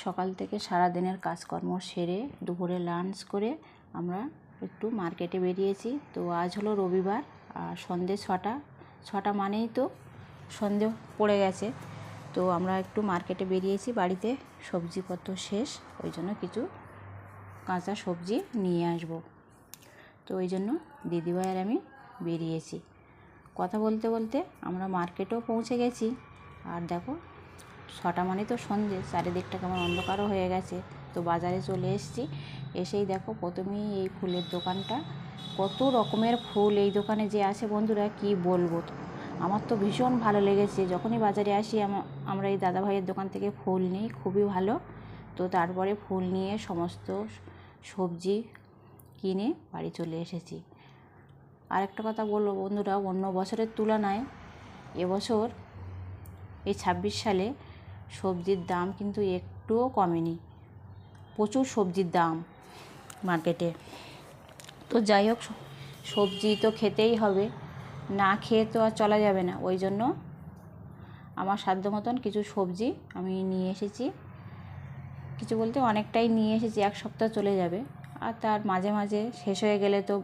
সকাল থেকে সারা দিনের কাজকর্ম সেরে দুপুরে লাঞ্চ করে আমরা একটু মার্কেটে বেরিয়েছি। তো আজ হলো রবিবার আর সন্ধে 6টা মানেই তো সন্ধে পড়ে গেছে। তো আমরা একটু মার্কেটে বেরিয়েছি, বাড়িতে সবজিপত্র শেষ, ওই জন্য কিছু কাঁচা সবজি নিয়ে আসব। তো ওই জন্য দিদিভাই আর আমি বেরিয়েছি। কথা বলতে বলতে আমরা মার্কেটেও পৌঁছে গেছি। আর দেখো 6টা মানে তো সন্ধে, চারিদিকটা কেমন অন্ধকারও হয়ে গেছে। তো বাজারে চলে এসেছি। এসেই দেখো প্রথমেই এই ফুলের দোকানটা, কত রকমের ফুল এই দোকানে যে আছে বন্ধুরা কি বলবো। আমার তো ভীষণ ভালো লেগেছে। যখনই বাজারে আসি আমরা এই দাদাভাইয়ের দোকান থেকে ফুল নিই, খুবই ভালো। তো তারপরে ফুল নিয়ে সমস্ত সবজি কিনে বাড়ি চলে এসেছি। আর একটা কথা বলবো বন্ধুরা, অন্য বছরের তুলনায় এবছর এই 26 সালে সবজির দাম কিন্তু একটুও কমেনি। প্রচুর সবজির দাম মার্কেটে। তো যাই হোক, সবজি তো খেতেই হবে, না খেয়ে তো আর চলা যাবে না। ওই জন্য আমার সাধ্য মতন কিছু সবজি আমি নিয়ে এসেছি। কিছু বলতে অনেকটাই নিয়ে এসেছি, এক সপ্তাহ চলে যাবে। আর তার মাঝে মাঝে শেষ হয়ে গেলে তো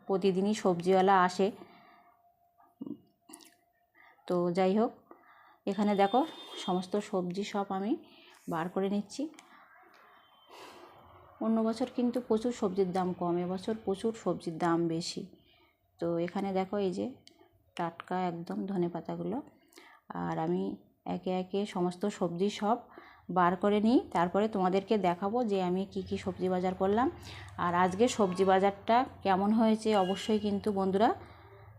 প্রতিদিনই সবজিওয়ালা আসে। তো যাই হোক, এখানে দেখো সমস্ত সবজি সব আমি বার করে নিচ্ছি। অন্য বছর কিন্তু প্রচুর সবজির দাম কম, এবছর প্রচুর সবজির দাম বেশি। তো এখানে দেখো এই যে টাটকা একদম ধনেপাতাগুলো। আর আমি একে একে সমস্ত সবজি সব বার করে নিই, তারপরে তোমাদেরকে দেখাবো যে আমি কি কি সবজি বাজার করলাম। আর আজকে সবজি বাজারটা কেমন হয়েছে অবশ্যই কিন্তু বন্ধুরা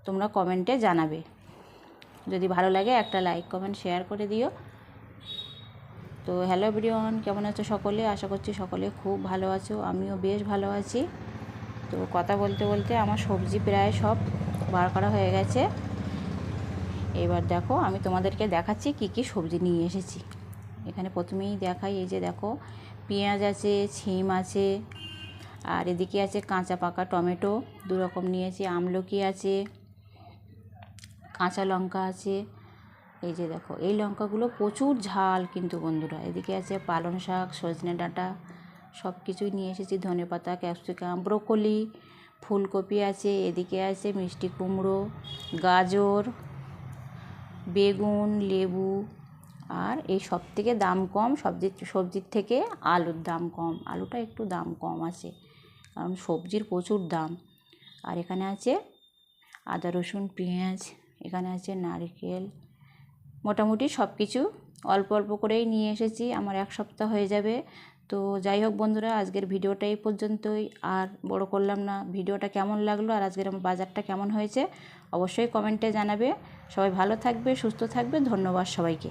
তোমরা কমেন্টে জানাবে। যদি ভালো লাগে একটা লাইক কমেন্ট শেয়ার করে দিও। তো হ্যালো এভরিওয়ান, কেমন আছো সকলে? আশা করছি সকলে খুব ভালো আছো, আমিও বেশ ভালো আছি। তো কথা বলতে বলতে আমার সবজি প্রায় সব বার করা হয়ে গেছে। এবার দেখো আমি তোমাদেরকে দেখাচ্ছি কি কি সবজি নিয়ে এসেছি। এখানে প্রথমেই দেখাই, এই যে দেখো পেঁয়াজ আছে, ছিম আছে, আর এদিকে আছে কাঁচা পাকা টমেটো 2 রকম নিয়েছি, আমলকি আছে, কাঁচা লঙ্কা আছে। এই যে দেখো এই লঙ্কাগুলো প্রচুর ঝাল কিন্তু বন্ধুরা। এদিকে আছে পালং শাক, সজনে ডাঁটা, সব কিছুই নিয়ে এসেছি, ধনেপাতা, ক্যাপসিকাম, ব্রোকলি, ফুলকপি আছে, এদিকে আছে মিষ্টি কুমড়ো, গাজর, বেগুন, লেবু। আর এই সব থেকে দাম কম সবজির থেকে আলুর দাম কম, আলুটা একটু দাম কম আছে কারণ সবজির প্রচুর দাম। আর এখানে আছে আদা রসুন পেঁয়াজ, এখানে আছে নারকেল। মোটামুটি সব কিছু অল্প অল্প করেই নিয়ে এসেছি, আমার 1 সপ্তাহ হয়ে যাবে। তো যাই হোক বন্ধুরা, আজকের ভিডিওটা এই পর্যন্তই, আর বড় করলাম না। ভিডিওটা কেমন লাগলো আর আজকের আমার বাজারটা কেমন হয়েছে অবশ্যই কমেন্টে জানাবে। সবাই ভালো থাকবে, সুস্থ থাকবে। ধন্যবাদ সবাইকে।